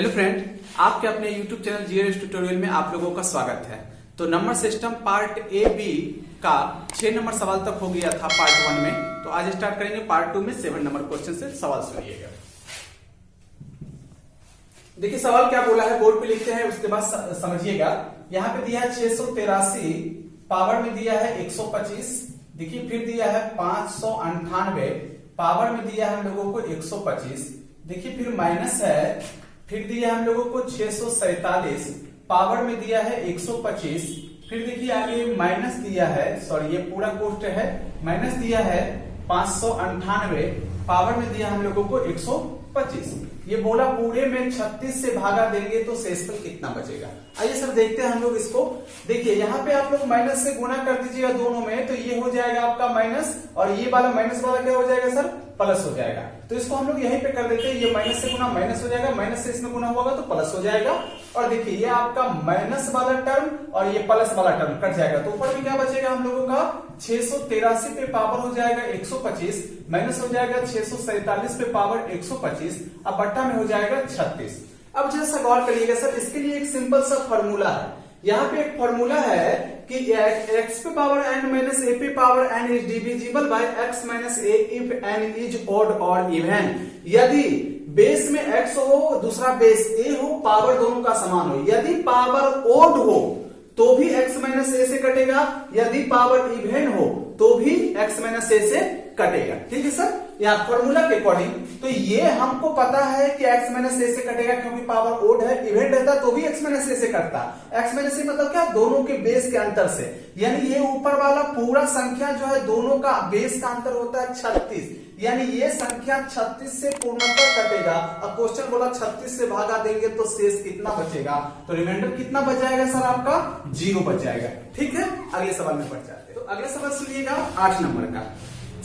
Hello friend, आपके अपने YouTube channel GS tutorial में आप लोगों का स्वागत है। तो number system part A B का 6 नंबर सवाल तक हो गया था पार्ट 1 में। तो आज स्टार्ट करेंगे पार्ट 2 में 7 नंबर क्वेश्चन से। सवाल सुनिएगा। देखिए सवाल क्या बोला है, बोर्ड पे लिखते हैं, उसके बाद समझिएगा। यहाँ पे दिया है 683, पावर में दिया है 125। देखिए फिर दिया है 598, पावर में दिया है हम लोगों को 125। देखिए फिर माइनस है, फिर दिया है हम लोगों को 647, पावर में दिया है 125। फिर देखिए आगे माइनस दिया है, सॉरी ये पूरा कोष्ट है, माइनस दिया है 598, पावर में दिया हम लोगों को 125। ये बोला पूरे में 36 से भागा देंगे तो शेषफल कितना बचेगा। आइए सर देखते हैं हम लोग इसको। देखिए यहाँ पे आप लोग माइनस से गुना कर दीजिएगा दोनों में, तो ये हो जाएगा आपका माइनस, और ये वाला माइनस वाला क्या हो जाएगा सर, प्लस हो जाएगा। तो इसको हम लोग यहीं पे कर देते हैं, ये माइनस से गुना माइनस हो जाएगा, माइनस से इसमें गुना होगा तो प्लस हो जाएगा। और देखिए ये आपका माइनस वाला टर्म और ये प्लस वाला टर्म कट जाएगा, तो ऊपर में क्या बचेगा हम लोगों का 683 पे पावर हो जाएगा 125, माइनस हो जाएगा 647 पे पावर 125, अब बट्टा में हो जाएगा 36। अब जैसा गौर करिएगा सर, इसके लिए एक सिंपल सा फॉर्मूला है। यहाँ पे एक फॉर्मूला है कि x पे पावर n माइनस a पे power n is divisible by x minus a if n is odd और इवन। यदि बेस में x हो, दूसरा बेस a हो, पावर दोनों का समान हो। यदि पावर ओड हो तो भी x माइनस a से कटेगा, यदि पावर इवन हो तो भी x माइनस a से कटेगा। ठीक है सर, यहाँ फॉर्मूला के अकॉर्डिंग तो ये हमको पता है कि x माइनस a से कटेगा, क्योंकि पावर ओड है, इवेंट रहता तो भी x माइनस a से कटता। x माइनस a मतलब क्या, दोनों के बेस के अंतर से, यानी ये ऊपर वाला पूरा संख्या जो है दोनों का बेस का अंतर होता है 36, यानी ये संख्या 36 से पूर्णतः कटेगा। अब क्वेश्चन बोला 36 से भागा देंगे तो शेष कितना बचेगा, तो रिमाइंडर कितना बच जाएगा सर, आपका 0 बच जाएगा। ठीक है, अगले सवाल में बढ़ जाते हैं। तो अगला सवाल सुनिएगा, 8 नंबर का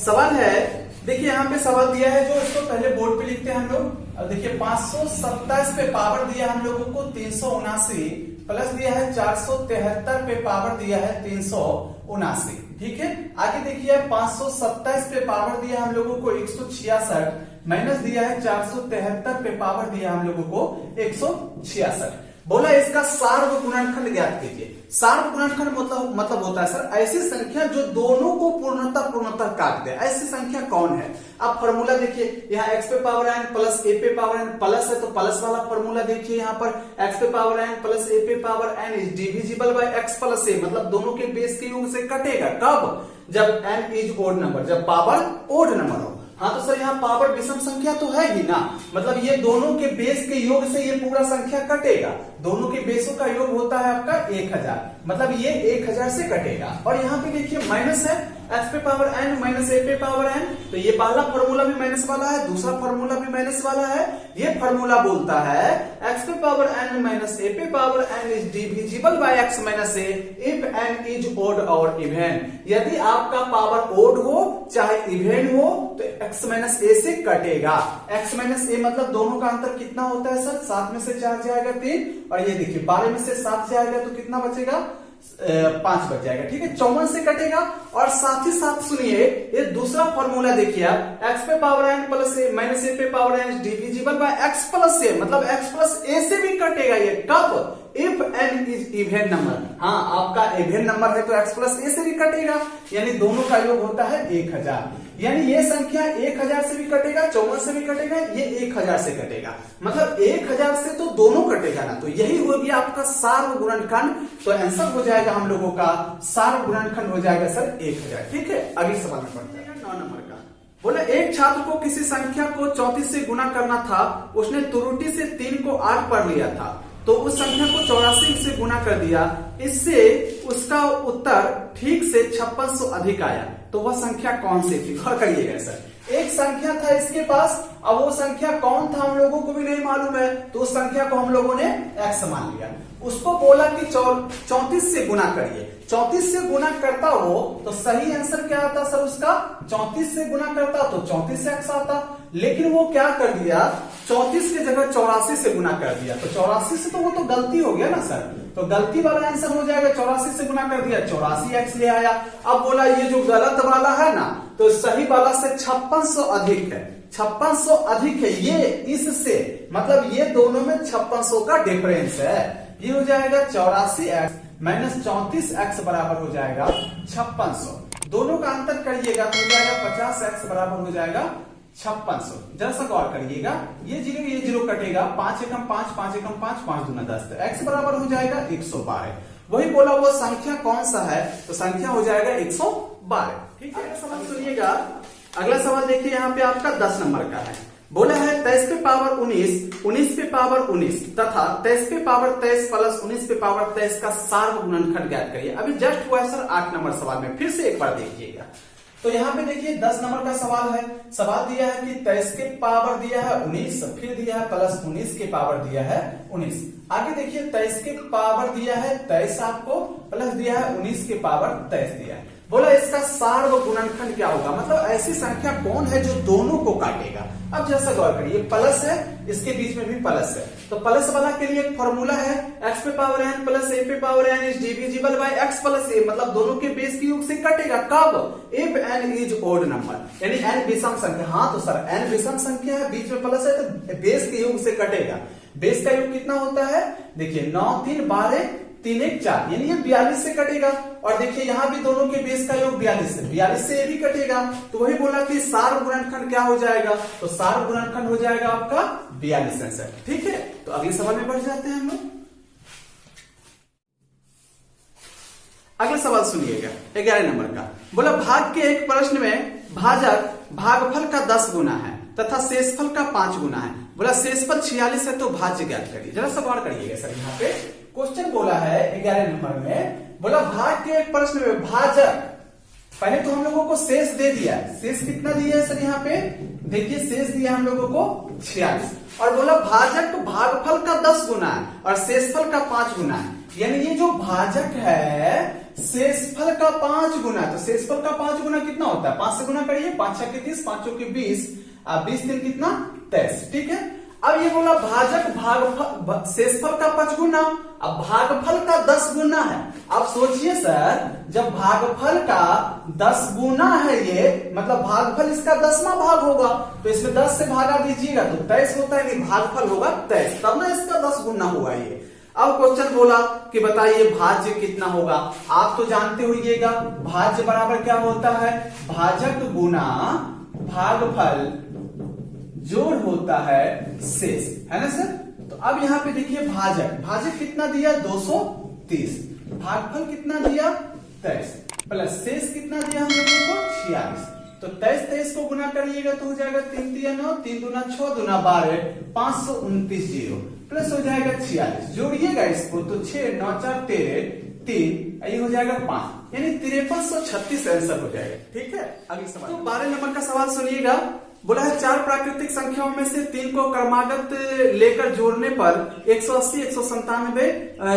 सवाल है। देखिए यहाँ पे सवाल दिया है, जो इसको पहले बोर्ड पे लिखते हैं हम लोग। अब देखिए 527 पे पावर दिया हम लोगों को 379, प्लस दिया है 473 पे पावर दिया है 379। ठीक है, आगे देखिए 527 पे पावर दिया हम लोगों को 166, माइनस दिया है 473 पे पावर दिया हम लोगों को 166। बोला इसका सार्व गुणनखंड ज्ञात कीजिए। सार्व गुणनखंड मतलब होता है सर ऐसी संख्या जो दोनों को पूर्णतः काट दे, ऐसी संख्या कौन है। अब फॉर्मूला देखिए, यहाँ x पे पावर n प्लस a पे पावर n प्लस है, तो प्लस वाला फॉर्मूला देखिए यहाँ पर x पे पावर n प्लस a पे power n is divisible by x plus a, मतलब दोनों के बेस के योग से कटेगा। कब, जब n इज ओड नंबर, जब पावर ओड नंबर हो। हाँ तो सर यहाँ पावर विषम संख्या तो है ही ना, मतलब ये दोनों के बेस के योग से ये पूरा संख्या कटेगा। दोनों के बेसों का योग होता है आपका 1000, मतलब ये 1000 से कटेगा। और यहाँ पे देखिए माइनस है, x पे पावर n माइनस a पे पावर n, तो ये पहला फॉर्मूला भी माइनस वाला है, दूसरा फॉर्मूला भी माइनस वाला है। ये फॉर्मूला बोलता है x पे पावर n माइनस a पे power n is divisible by x minus a if n is odd और इवन। यदि आपका पावर ओड हो चाहे इवन हो तो x माइनस a से कटेगा। x माइनस a मतलब दोनों का अंतर कितना होता है सर, 7 में से 4 जाएगा 3, और ये देखिए 12 में से 7 जाएगा तो कितना बचेगा, 5 बच जाएगा। ठीक है, 54 से कटेगा। और साथ ही साथ सुनिए ये दूसरा फॉर्मूला देखिए आप, x पे power n plus a minus a पे power n divisible by x plus a, मतलब x प्लस a से भी कटेगा ये। कब, if n is even number. हाँ आपका इवन नंबर है तो x प्लस a से भी कटेगा, यानी दोनों का योग होता है 1000। यानी ये संख्या 1000 से भी कटेगा, 54 से भी कटेगा, ये 1000 से कटेगा, मतलब 1000 से तो दोनों कटेगा ना, तो यही हो गया आपका सार्व गुणनखंड। तो आंसर हो जाएगा हम लोगों का सार्व गुणनखंड हो जाएगा सर 1000। ठीक है, अगले सवाल में बढ़ते हैं। 9 नंबर का बोला, एक छात्र को किसी संख्या को 34 से गुना करना था, उसने त्रुटि से 3 को 8 पढ़ लिया था, तो उस संख्या को 84 से गुना कर दिया, इससे उसका उत्तर ठीक से 5600 अधिक आया, तो वह संख्या कौन सी थी। गौर करिएगा सर, एक संख्या था इसके पास, अब वो संख्या कौन था हम लोगों को भी नहीं मालूम है, तो उस संख्या को हम लोगों ने x मान लिया। उसको बोला कि 34 से गुना करिए, 34 से गुना करता हो तो सही आंसर क्या आता सर उसका, 34 से गुना करता तो 34 से x आता, लेकिन वो क्या कर दिया, 34 की जगह 84 से गुना कर दिया। तो 84 से तो वो तो गलती हो गया ना सर, तो गलती वाला आंसर हो जाएगा, 84 से गुना कर दिया 84x ले आया। अब बोला ये जो गलत वाला है ना, तो सही वाला से 5600 अधिक है, 5600 अधिक है ये इससे, मतलब ये दोनों में 5600 का डिफरेंस है। ये हो जाएगा 84x माइनस 34x बराबर हो जाएगा 5600। दोनों का अंतर करिएगा तो हो जाएगा 50x बराबर हो जाएगा 5600। जरा सा गौर करिएगा, ये जीरो कटेगा, 5 एकम 5, 5 एकम 5, 5 दूना 10, तो x बराबर हो जाएगा 112। वही बोला वो संख्या कौन सा है, तो संख्या हो जाएगा 112। ठीक है, सवाल सुनिएगा। अगला सवाल देखिए, यहाँ पे आपका 10 नंबर का है। बोला है 23 पे पावर 19, 19 पे पावर 19 तथा 23 पे पावर 23 प्लस 19 पे पावर 23 का सार्व गुणनखंड ज्ञात करिए। अभी जस्ट हुआ है सर 8 नंबर सवाल में, फिर से एक बार देखिएगा। तो यहाँ पे देखिए 10 नंबर का सवाल है। सवाल दिया है कि 23 के पावर दिया है 19, फिर दिया है प्लस 19 के पावर दिया है 19। आगे देखिए 23 के पावर दिया है 23 आपको, प्लस दिया है 19 के पावर 23 दिया है। बोला इसका सार्व गुणनखंड क्या होगा, मतलब ऐसी संख्या कौन है जो दोनों को काटेगा। अब जैसा गौर करिए, प्लस है, इसके बीच में भी प्लस है, तो प्लस वाला के लिए एक फॉर्मूला है x पे पावर n प्लस a पे power n is divisible by x plus a, मतलब दोनों के बेस के योग से कटेगा। कब? If n is odd number, यानी n विषम संख्या। हाँ तो सर n विषम संख्या है, बीच में प्लस है तो बेस के योग से कटेगा। बेस का योग कितना होता है, देखिए 9 3 12 3 1 4, यानी ये 42 से कटेगा। और देखिए यहाँ भी दोनों के बेस का योग 42 है, 42 से ये भी कटेगा। तो वही बोला कि सार्व गुणनखंड क्या हो जाएगा, तो सार्व गुणनखंड हो जाएगा आपका 42 आंसर। ठीक है, तो अगले सवाल में बढ़ जाते हैं हम लोग। अगला सवाल सुनिएगा 11 नंबर का। बोला भाग के एक प्रश्न में भाजक भागफल का 10 गुना है तथा शेषफल का 5 गुना है। बोला शेषफल 46 है तो भाज्य ज्ञात करिए। जरा सा गौर करिएगा सर, यहाँ पे क्वेश्चन बोला है 11 नंबर में। बोला भाग के एक प्रश्न में भाजक, पहले तो हम लोगों को शेष दे दिया, शेष कितना दिया है सर, यहाँ पे देखिए शेष दिया हम लोगों को 46, और बोला भाजक भागफल का 10 गुना है और शेषफल का 5 गुना है। यानी ये जो भाजक है शेषफल का 5 गुना, तो शेषफल का 5 गुना कितना होता है, 5 से गुना करिए, 5 6 30, 5 चौके 20, 20 3 कितना 23। ठीक है, अब ये बोला भाजक भागफल शेषफल का 5 गुना, अब भागफल का 10 गुना है। अब सोचिए सर, जब भागफल का 10 गुना है ये, मतलब भागफल इसका 10वां भाग होगा, तो इसमें 10 से भागा दीजिएगा तो 23 होता है, भागफल होगा 23, तब ना इसका 10 गुना हुआ ये। अब क्वेश्चन बोला कि बताइए भाज्य कितना होगा। आप तो जानते होइएगा भाज्य बराबर क्या होता है, भाजक गुना भागफल जोड़ होता है शेष, है ना सर। तो अब यहाँ पे देखिए भाजक, भाजक कितना दिया 230, भागफल कितना दिया 23, प्लस शेष कितना दिया हम लोगों को 46। तो 23 को गुना करिएगा तो हो जाएगा 3 3 9, 3 दूना 6 दूना 12, 529 जीरो, प्लस हो जाएगा 46। जोड़िएगा इसको तो 6 9 4 13 3, ये हो जाएगा 5, यानी 5336 आंसर हो जाएगा। ठीक है, अगली सवाल। तो 12 नंबर का सवाल सुनिएगा। बोला है 4 प्राकृतिक संख्याओं में से 3 को क्रमागत लेकर जोड़ने पर 180, 197,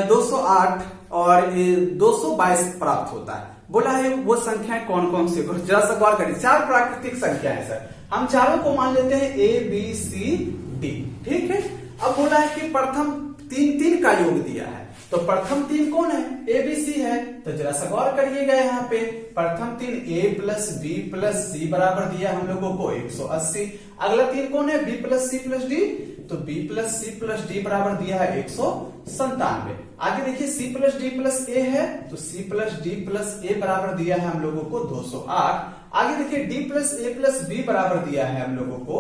208 और 222 प्राप्त होता है। बोला है वो संख्याएं कौन कौन सी, जरा सा गौर करिए। 4 प्राकृतिक संख्या है सर, हम चारों को मान लेते हैं A B C D। ठीक है, अब बोला है कि प्रथम 3 का योग दिया है, तो प्रथम 3 कौन है, A B C है। तो जरा सा गौर करिएगा, यहाँ पे प्रथम 3 A plus B plus C बराबर दिया हम लोगों को 180। अगला 3 कौन है, B plus C plus D, तो B plus C plus D बराबर दिया है 197। आगे देखिए C plus D plus A है, तो C plus D plus A बराबर दिया है हम लोगों को 208। आगे देखिए D plus A plus B बराबर दिया है हम लोगों को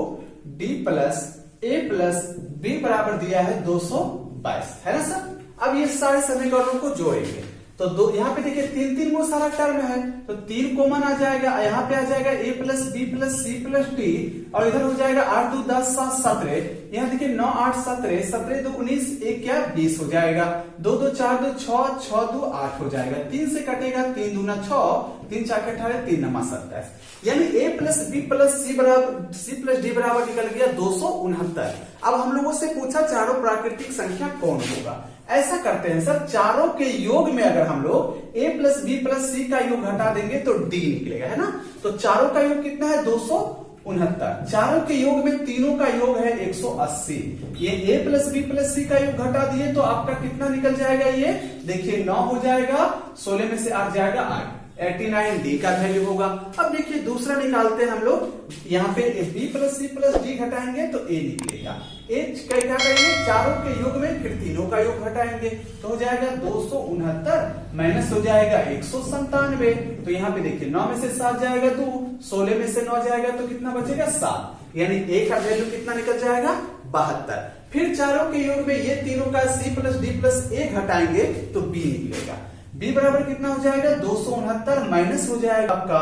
D plus A plus B बराबर दिया है 222, है ना सर। अब ये सारे समीकरणों को जोड़ेंगे तो दो, यहाँ पे देखिए 3 वो सारा टर्म है, तो 3 कॉमन आ जाएगा, यहाँ पे आ जाएगा A plus B plus C plus D, और इधर हो जाएगा 8 2 10 7 17, यहाँ देखिए 9 8 17, 17 2 19, 1 क्या 20 हो जाएगा, 2 2 4 2 6, 6 2 8 हो जाएगा, 3 से कटेगा, 3 दूना 6, 3 4 18, 3 9 27, यानी A plus B plus C बराबर C प्लस D बराबर निकल गया 269। अब हम लोगों से पूछा चारों प्राकृतिक संख्या कौन होगा। ऐसा करते हैं सर, चारों के योग में अगर हम लोग A plus B plus C का योग घटा देंगे तो D निकलेगा, है ना। तो चारों का योग कितना है 269, चारों के योग में तीनों का योग है 180। ये A plus B plus C का योग घटा दिए तो आपका कितना निकल जाएगा, ये देखिए 9 हो जाएगा, 16 में से 8 जाएगा 8, 89 डी का वैल्यू होगा। अब देखिए दूसरा निकालते हैं हम लोग, यहाँ पे B plus C plus D घटाएंगे तो ए निकलेगा। ए क्या करेंगे, चारों के योग में फिर तीनों का योग घटाएंगे तो हो जाएगा 269 माइनस हो जाएगा 197। तो यहाँ पे देखिए 9 में से 7 जाएगा 2, 16 में से 9 जाएगा तो कितना बचेगा 7, यानी ए का वैल्यू कितना निकल जाएगा 72। फिर चारों के योग में ये तीनों का सी प्लस डी प्लस ए घटाएंगे तो बी निकलेगा। बी बराबर कितना हो जाएगा 269 माइनस हो जाएगा आपका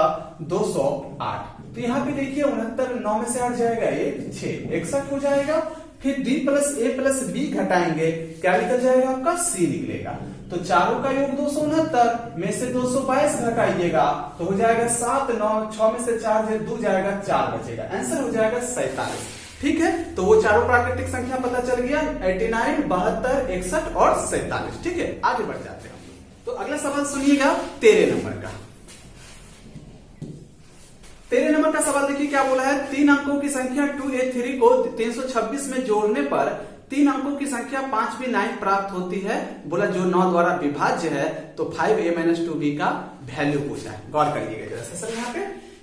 208। तो यहाँ पे देखिए 69 9 में से 8 जाएगा 1 6 61 हो जाएगा। फिर डी प्लस ए प्लस बी घटाएंगे, क्या निकल जाएगा आपका सी निकलेगा। तो चारों का योग 269 में से 222 घटाइएगा तो हो जाएगा 7 9 6 में से 4 2 जाएगा 4 बचेगा, आंसर हो जाएगा 47। ठीक है, तो वो चारों प्राकृतिक संख्या पता चल गया 89 72 61 और 47। ठीक है, आगे बढ़ जाते हैं। तो अगला सवाल सुनिएगा 13 नंबर का। 13 नंबर का सवाल देखिए क्या बोला है, 3 अंकों की संख्या 2a3 को 326 में जोड़ने पर 3 अंकों की संख्या 5b9 प्राप्त होती है। बोला जो 9 द्वारा विभाज्य है तो 5a-2b का वैल्यू पूछा है। गौर करिएगा जरा सर,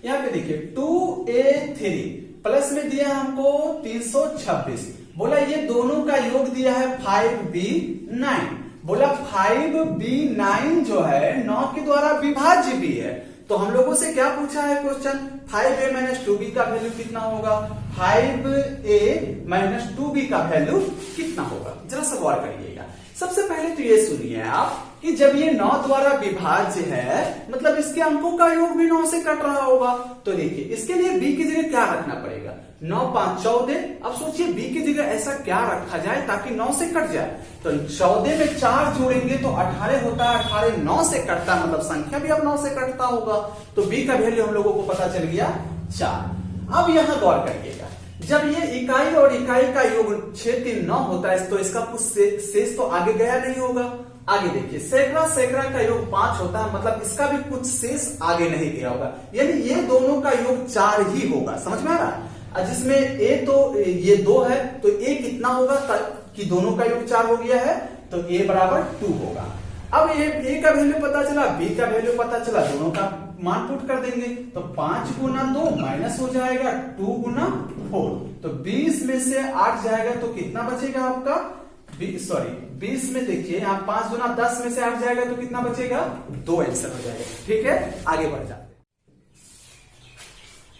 यहाँ पे देखिए 2a3 प्लस में दिया है हमको 326, बोला ये दोनों का योग दिया है 5b9, बोला 5b9 जो है 9 के द्वारा विभाज्य भी है। तो हम लोगों से क्या पूछा है क्वेश्चन, 5a-2b का वैल्यू कितना होगा, 5a-2b का वैल्यू कितना होगा, जरा सा गौर करिएगा। सबसे पहले तो ये सुनिए आप कि जब ये 9 द्वारा विभाज्य है मतलब इसके अंकों का योग भी 9 से कट रहा होगा। तो देखिए इसके लिए b की जगह क्या रखना पड़ेगा, 9 5 14। अब सोचिए b की जगह ऐसा क्या रखा जाए ताकि 9 से कट जाए। तो 14 में 4 जोड़ेंगे तो 18 होता है, 18 9 से कटता मतलब संख्या भी अब 9 से कटता होगा। तो b का वैल्यू हम लोगों को पता चल गया 4। अब यहां गौर करिएगा, जब ये इकाई और इकाई का योग 6 3 9 होता है तो इसका कुछ शेष तो आगे गया नहीं होगा। आगे देखिए सैकड़ा सैकड़ा का योग 5 होता है मतलब इसका भी कुछ शेष आगे नहीं गया होगा, यानी ये दोनों का योग 4 ही होगा। समझ में आ रहा है, जिसमें a तो ये 2 है तो a कितना होगा कि दोनों का योग 4 हो गया है तो a बराबर 2 होगा। अब a का वैल्यू पता चला, b का वैल्यू पता चला, दोनों का मान पुट कर देंगे तो 5 गुना 2 माइनस हो जाएगा 2 गुना 4। तो 20 में से 8 जाएगा तो कितना बचेगा आपका 20 में देखिए यहाँ 5 गुना 10 में से 8 जाएगा तो कितना बचेगा 2, आंसर हो जाएगा। ठीक है, आगे बढ़ जाते हैं।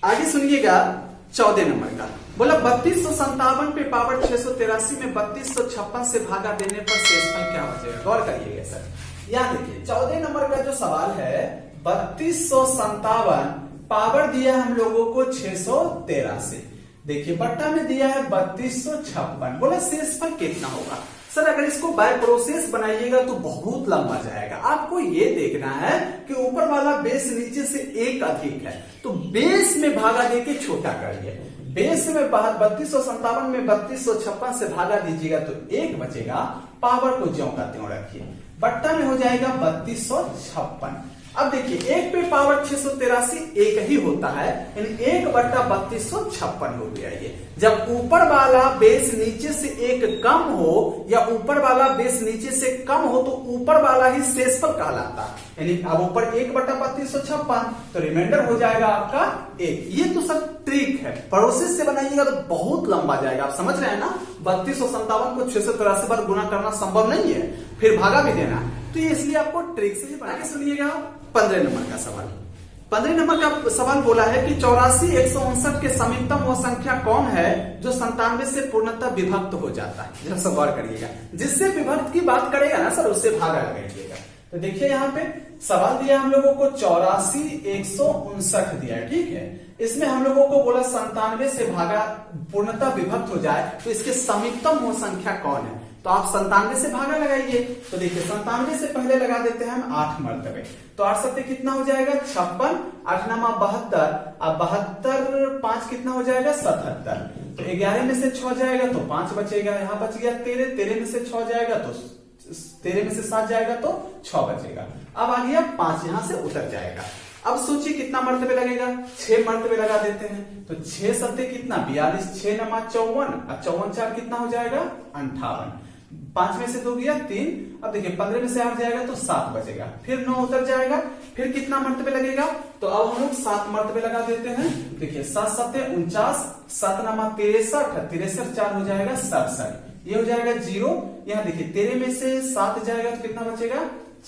आगे सुनिएगा 14 नंबर का, बोला 3257 पे पावर 683 में 3256 से भागा देने पर शेषफल क्या बचेगा। गौर करिएगा सर, यहाँ देखिए 14 नंबर का जो सवाल है 3257 पावर दिया हम लोगों को 683, देखिए बट्टा में दिया है 3256, बोला शेषफल कितना होगा। सर अगर इसको बाय प्रोसेस बनाइएगा तो बहुत लंबा जाएगा। आपको ये देखना है कि ऊपर वाला बेस नीचे से 1 अधिक है तो बेस में भागा देके छोटा करिए। बेस में 3257 में 3256 से भागा दीजिएगा तो 1 बचेगा, पावर को ज्यों का त्यों रखिए, बट्टा में हो जाएगा 3256। अब देखिए 1 पे पावर 683 1 ही होता है, यानी 1 बट्टा 3256 हो गया ये। जब ऊपर वाला बेस नीचे से 1 कम हो या ऊपर वाला बेस नीचे से कम हो तो ऊपर वाला ही शेषफल कहलाता है, यानी अब ऊपर 1 बट्टा 3256 तो रिमाइंडर हो जाएगा आपका 1। ये तो सब ट्रिक है, प्रोसेस से बनाइएगा तो बहुत लंबा जाएगा। आप समझ रहे हैं ना, 3257 को 683 बार गुना करना संभव नहीं है, फिर भागा भी देना, तो ये इसलिए आपको ट्रिक से ही बना के सुनिएगा। 15 नंबर का सवाल, 15 नंबर का सवाल बोला है कि 84 159 के समीपतम वो संख्या कौन है जो 97 से पूर्णतः विभक्त हो जाता है। जरा सा गौर करिएगा, जिससे विभक्त की बात करेगा ना सर उससे भागा लगाइएगा। तो देखिए यहाँ पे सवाल दिया हम लोगों को 84 159 दिया है, ठीक है। इसमें हम लोगों को बोला 97 से भागा पूर्णतः विभक्त हो जाए तो इसके समीपतम वो संख्या कौन है। तो आप 97 से भागा लगाइए। तो देखिए 97 से पहले लगा देते हैं हम 8 मरतबे, तो 8 सत्ते कितना हो जाएगा 56, 8 नामा 72, अब 72 5 कितना हो जाएगा 77। तो 11 में से 6 जाएगा तो 5 बचेगा, यहाँ बच गया 13, 13 में से 6 जाएगा तो 13 में से 7 जाएगा तो 6 बचेगा। अब आ गया 5 यहां से उतर जाएगा। अब सोचिए कितना मर्तबे लगेगा, 6 मर्तबे लगा देते हैं। तो 6 सत्ते कितना 42, 6 नमा 54, अब 54 4 कितना हो जाएगा 58। 5 में से 2 गया 3। अब देखिए 15 में से 8 जाएगा तो 7 बचेगा, फिर 9 उतर जाएगा, फिर कितना मर्तबे लगेगा, तो अब हम लोग 7 मर्तबे लगा देते हैं। देखिए 7 7 49, 7 नामा 63, 63 4 हो जाएगा 67, ये हो जाएगा 0। यहाँ देखिए 13 में से 7 जाएगा तो कितना बचेगा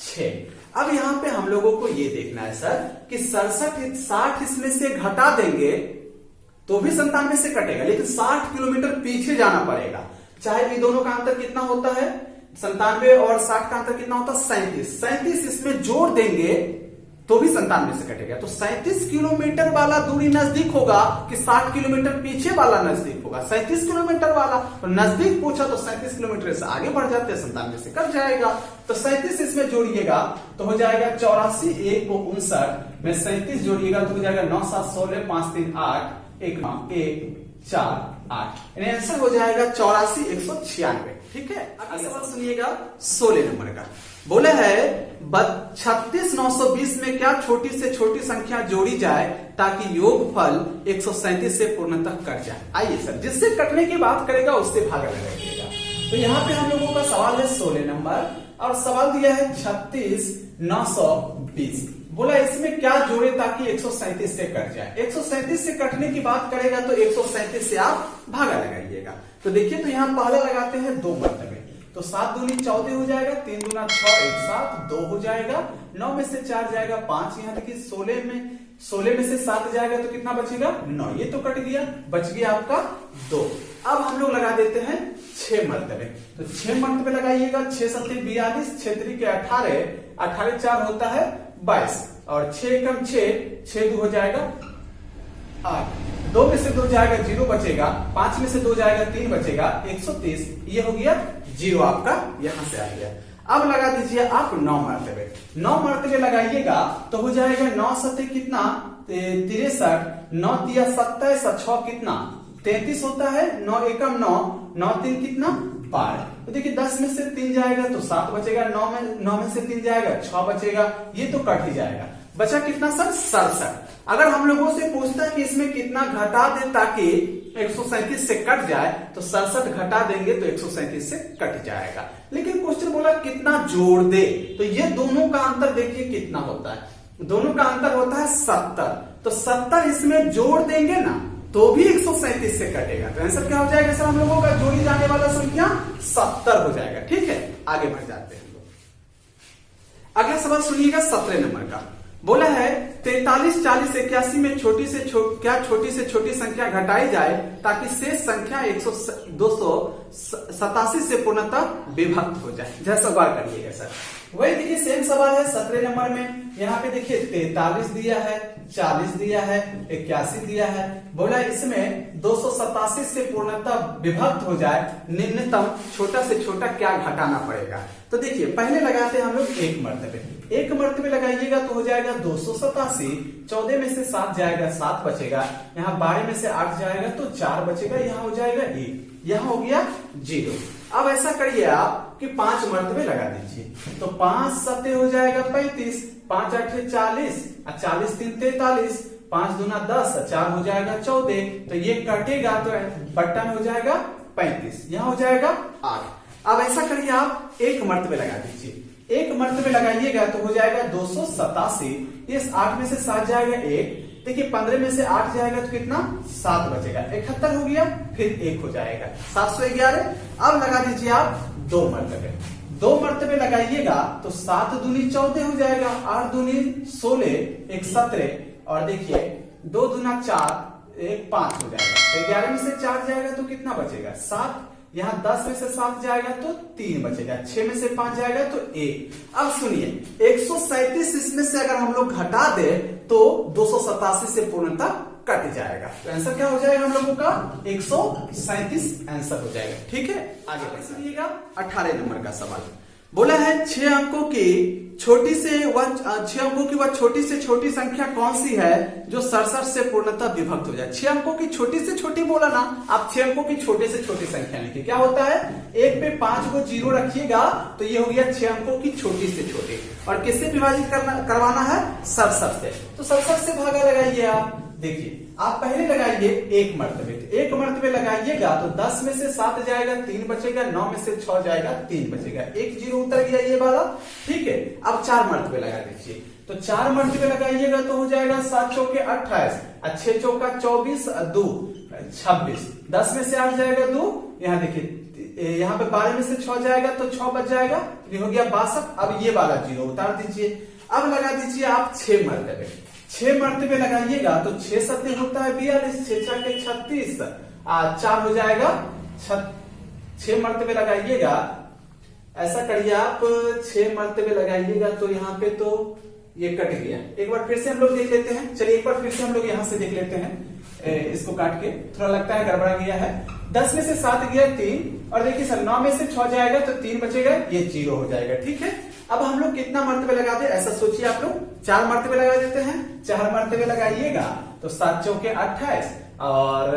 6। अब यहाँ पे हम लोगों को ये देखना है सर कि 67 60 इसमें से घटा देंगे तो भी 97 से कटेगा, लेकिन 60 किलोमीटर पीछे जाना पड़ेगा। चाहे भी दोनों का अंतर कितना होता है, 97 और 60 का अंतर कितना होता है 37। 37 इसमें जोड़ देंगे तो भी 97 से कटेगा। तो 37 किलोमीटर वाला दूरी नजदीक होगा कि 60 किलोमीटर पीछे वाला नजदीक होगा, 37 किलोमीटर वाला। तो नजदीक पूछा तो 37 किलोमीटर से आगे बढ़ जाते हैं, 97 से कट जाएगा। तो 37 इसमें जोड़िएगा तो हो जाएगा 84, 1 को 59 में 37 जोड़िएगा तो हो जाएगा 9 7 16 5 3 8 1 4 8, यानी आंसर हो जाएगा 84 196। ठीक है। अगला सवाल सुनिएगा 16 नंबर का। बोले है 36 920 में क्या छोटी से छोटी संख्या जोड़ी जाए ताकि योगफल 137 से पूर्णतः कट जाए। आइए सर, जिससे कटने की बात करेगा उससे भागा लगाइएगा। तो यहाँ पे हम लोगों का सवाल है 16 नंबर और सवाल दिया है 36 920। बोला इसमें क्या जोड़े ताकि 137 से कट जाए। 137 से कटने की बात करेगा तो 137 से आप भागा लगाइएगा। तो देखिए तो यहाँ पहले लगाते हैं 2 मर्तबे, तो 7 दूनी 14 हो जाएगा, 3 दूना 6 1 7 2 हो जाएगा, 9 में से 4 जाएगा 5, यहाँ देखिए 16 में से 7 जाएगा तो कितना बचेगा 9, ये तो कट गया, बच गया आपका 2। अब हम लोग लगा देते हैं 6 मर्तबे, तो 6 मर्तबे लगाइएगा। 6 7 42, 6 3 के 18, 18 4 होता है 22 और 6 कम 6 2 हो जाएगा 8, 2 में से 2 जाएगा 0 बचेगा, 5 में से 2 जाएगा 3 बचेगा 130, ये हो गया 0 आपका यहां से आ गया। अब लगा दीजिए आप 9 मर्तबे, 9 मर्तबे लगाइएगा तो हो जाएगा 9 7 कितना 63, 9 दिया 27, 6 कितना 33 होता है, 9 एकम 9, 9 3 कितना 12। तो देखिए 10 में से 3 जाएगा तो 7 बचेगा, 9 में से 3 जाएगा 6 बचेगा, ये तो कट ही जाएगा। बचा कितना सर 67। अगर हम लोगों से पूछता है कि इसमें कितना घटा दे ताकि 137 से कट जाए तो 67 घटा देंगे तो 137 से कट जाएगा। लेकिन क्वेश्चन बोला कितना जोड़ दे, तो ये दोनों का अंतर देखिए कितना होता है, दोनों का अंतर होता है 70। तो 70 इसमें जोड़ देंगे ना तो भी 137 से कटेगा। तो आंसर क्या हो जाएगा सर हम लोगों का जोड़ी जाने वाला संख्या 70 हो जाएगा। ठीक है, आगे बढ़ जाते हैं। अगला सवाल सुनिएगा 17 नंबर का। बोला है 43 40 81 में क्या छोटी से छोटी संख्या घटाई जाए ताकि शेष संख्या 287 से पूर्णतः विभक्त हो जाए। जैसा बार करिएगा सर, वही देखिए सेम सवाल है 17 नंबर में। यहाँ पे देखिए 43 दिया है, 40 दिया है, 81 दिया है। बोला इसमें 287 से पूर्णतः विभक्त हो जाए, निम्नतम छोटा से छोटा क्या घटाना पड़ेगा। तो देखिए पहले लगाते हैं हम लोग 1 मर्तबे, 1 मर्तबे लगाइएगा तो हो जाएगा 287, 14 में से 7 जाएगा 7 बचेगा, यहाँ 12 में से 8 जाएगा तो 4 बचेगा, यहाँ हो जाएगा 1, यहाँ हो गया 0। अब ऐसा करिए आप कि 5 मर्तबे लगा दीजिए, तो 5 7 हो जाएगा 35, 5 8 40, 40 3 43, 5 दूना 10, 4 हो जाएगा 14। तो ये कटेगा तो बट्टा में हो जाएगा 35, यहाँ हो जाएगा 8। अब ऐसा करिए आप 1 मर्तबे लगा दीजिए, 1 मर्तबे लगाइएगा तो हो जाएगा 287, इस 8 में से 7 जाएगा 1, देखिए 15 में से 8 जाएगा तो कितना 7 बचेगा, 71 हो गया, फिर 1 हो जाएगा 711। अब लगा दीजिए आप 2 मर्तबे, 2 मर्तबे लगाइएगा तो 7 दूनी 14 हो जाएगा, 8 दूनी 16, 1 17 और देखिए 2 दूना 4, 1 5 हो जाएगा, 11 में से 4 जाएगा तो कितना बचेगा 7, यहाँ 10 में से 7 जाएगा तो 3 बचेगा, 6 में से 5 जाएगा तो 1। अब सुनिए 137 इसमें से अगर हम लोग घटा दे तो 287 से पूर्णतः कट जाएगा। तो आंसर क्या हो जाएगा हम लोगों का 137 आंसर हो जाएगा। ठीक है, आगे सुनिएगा 18 नंबर का सवाल। बोला है 6 अंकों की छोटी से छोटी संख्या कौन सी है जो 67 से पूर्णतः विभक्त हो जाए। 6 अंकों की छोटी से छोटी बोला ना, आप 6 अंकों की छोटे से छोटी संख्या लिखिए। क्या होता है 1 पे 5 को 0 रखिएगा तो ये हो गया 6 अंकों की छोटी से छोटी, और किससे विभाजित करवाना है 67 से। तो 67 से भागा लगाइए आप, देखिए आप पहले लगाइए एक मर्तबे, एक मर्तबे लगाइएगा तो 10 में से 7 जाएगा 3 बचेगा, 9 में से 6 जाएगा 3 बचेगा, एक जीरो उतर गया ये वाला। ठीक है, अब 4 मर्तबे लगा दीजिए, तो 4 मर्तबे लगाइएगा तो हो जाएगा 7 चौके 28, 6 चौका 24, 2 26, 10 में से 8 जाएगा 2, यहाँ देखिए यहाँ पे 12 में से 6 जाएगा तो 6 बच जाएगा, ये हो गया 62। अब ये वाला जीरो उतार दीजिए। अब लगा दीजिए आप 6 मर्तबे, 6 मर्तबे लगाइएगा तो 6 सत्ते होता है 42, 6 छक्के 36, 4 हो जाएगा 6 मर्तबे लगाइएगा। ऐसा करिए आप 6 मर्तबे लगाइएगा तो यहाँ पे तो ये कट गया। एक बार फिर से हम लोग देख लेते हैं, चलिए एक बार फिर से हम लोग यहाँ से देख लेते हैं, इसको काट के थोड़ा लगता है गड़बड़ा गया है। 10 में से 7 गया 3, और देखिए सर 9 में से 6 जाएगा तो 3 बचेगा, ये 0 हो जाएगा। ठीक है, अब हम लोग कितना मर्तबे लगाते हैं ऐसा सोचिए आप लोग, 4 मर्तबे लगा देते हैं। 4 मर्तबे लगाइएगा तो 7 चौके 28 और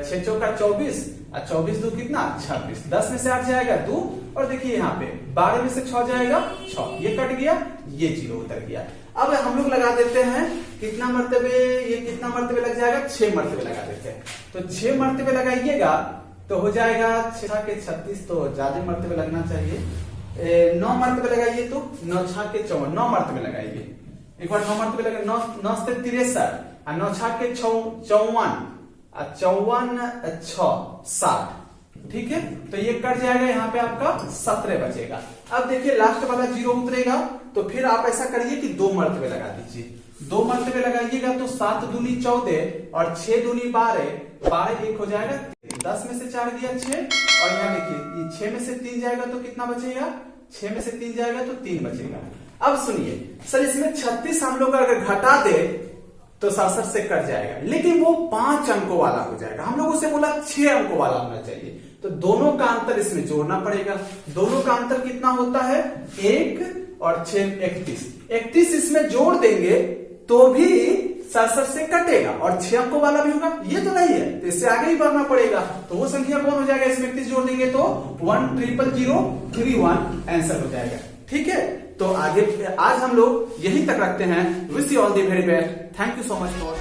6 चौका 24, 24 दो कितना 26, 10 में से 8 जाएगा 2, और देखिए यहाँ पे 12 में से 6 जाएगा 6, ये कट गया, ये 0 उतर गया। अब हम लोग लगा देते हैं कितना मर्तबे, ये कितना मर्तबे लग जाएगा, 6 मर्तबे लगा देते हैं। तो 6 मर्तबे लगाइएगा तो हो जाएगा 6 के 36, तो ज्यादा मर्तबे लगना चाहिए। 9 मर्तबे लगाइए तो 9 छाक के 54, 9 मर्तबे लगाइए, एक बार 9 मर्तबे लगा, 9 से 63, 9 छाक के 54, 54 6 60। ठीक है, तो ये कट जाएगा, यहाँ पे आपका 17 बचेगा। अब देखिए लास्ट वाला 0 उतरेगा, तो फिर आप ऐसा करिए कि 2 मर्तबे लगा दीजिए। 2 मर्तबे लगाइएगा तो 7 दूनी 14 और 6 दूनी 12, 12 एक हो जाएगा 10 में से 4 दिया 6, और यहाँ देखिए ये 6 में से 3 जाएगा तो कितना बचेगा, 6 में से 3 जाएगा तो 3 बचेगा। अब सुनिए सर, इसमें 36 हम लोग अगर घटा दे तो 67 से कट जाएगा, लेकिन वो 5 अंकों वाला हो जाएगा। हम लोगों से बोला 6 अंकों वाला होना चाहिए, तो दोनों का अंतर इसमें जोड़ना पड़ेगा। दोनों का अंतर कितना होता है, 1 और 6 31, 31 इसमें जोड़ देंगे तो भी 67 से कटेगा, और 6 अंकों वाला भी होगा, ये तो नहीं है, तो इससे आगे ही बढ़ना पड़ेगा। तो वो संख्या कौन हो जाएगा, इसमें 31 जोड़ देंगे तो 10031 आंसर हो जाएगा। ठीक है, तो आगे आज हम लोग यही तक रखते हैं। Wish you all the very best, thank you so much for